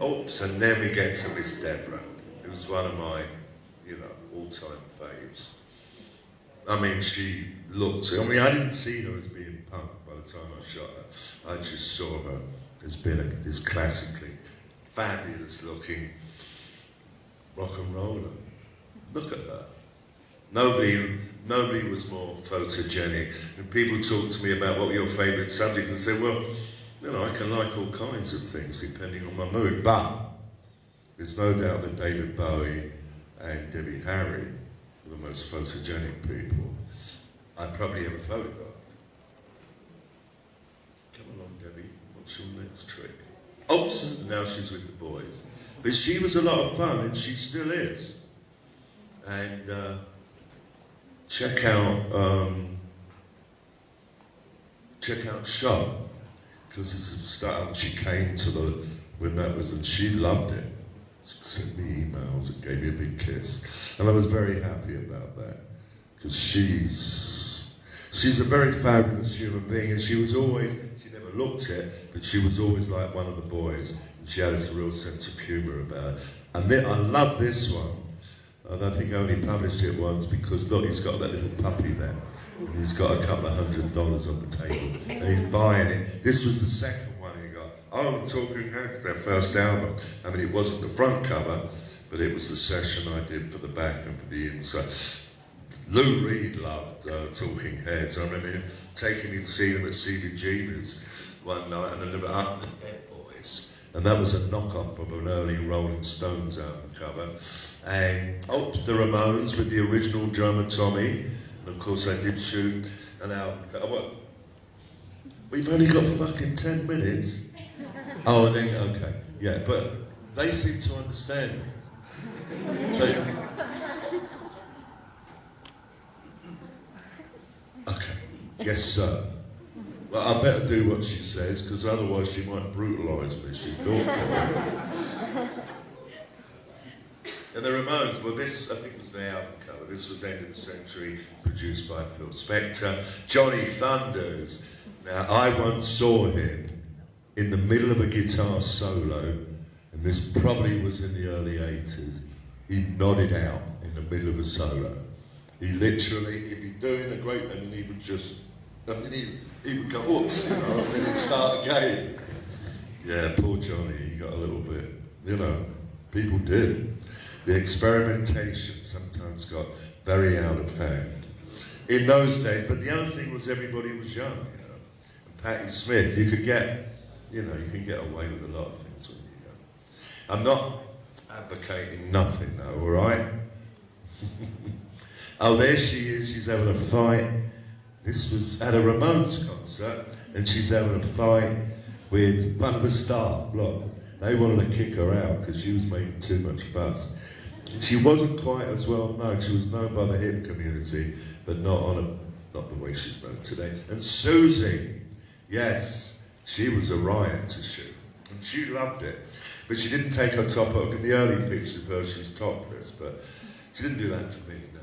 Oops, and then we get to Miss Deborah, who's one of my, all-time faves. I mean, she looked, I didn't see her as being punk by the time I shot her. I just saw her as being this classically fabulous-looking rock and roller. Look at her. Nobody was more photogenic. And people talk to me about what were your favourite subjects and say, well, I can like all kinds of things depending on my mood. But there's no doubt that David Bowie and Debbie Harry were the most photogenic people I probably ever photographed. Come along, Debbie. What's your next trick? Oops, now she's with the boys. But she was a lot of fun, and she still is. And check out Shop, because it's a start. She came to when that was, and she loved it. She sent me emails and gave me a big kiss, and I was very happy about that, because she's a very fabulous human being, and she never looked it, but she was always like one of the boys, and she had this real sense of humour about it. And then I love this one, and I think I only published it once because look, he's got that little puppy there, and he's got a couple of $100 on the table, and he's buying it. This was the second one he got. Oh, Talking Heads, their first album. It wasn't the front cover, but it was the session I did for the back and for the inside. Lou Reed loved Talking Heads. I remember him taking me to see them at CBGB's one night, and then up the Dead Boys. And that was a knockoff of an early Rolling Stones album cover. And the Ramones with the original drummer Tommy. And of course I did shoot an album cover. What? We've only got fucking 10 minutes. Oh, and then, okay. Yeah, but they seem to understand me. So, okay, yes sir. Well, I better do what she says, because otherwise she might brutalise me. She's awful. And the Ramones, well this, I think was the album cover. This was end of the century, produced by Phil Spector. Johnny Thunders. Now, I once saw him in the middle of a guitar solo, and this probably was in the early 80s. He nodded out in the middle of a solo. He'd be doing a great, and then he would just, and then he would go, whoops, and then he'd start again. Yeah, poor Johnny, he got a little bit, people did. The experimentation sometimes got very out of hand in those days, but the other thing was everybody was young, And Patti Smith, you can get away with a lot of things when you're young. I'm not advocating nothing though, all right? Oh, there she is, she's having a fight. This was at a Ramones concert, and she's having a fight with one of the staff. Look, they wanted to kick her out because she was making too much fuss. She wasn't quite as well known. She was known by the hip community, but not the way she's known today. And Susie, yes, she was a riot to shoot, and she loved it. But she didn't take her top off. In the early pictures of her, she's topless, but she didn't do that for me, no.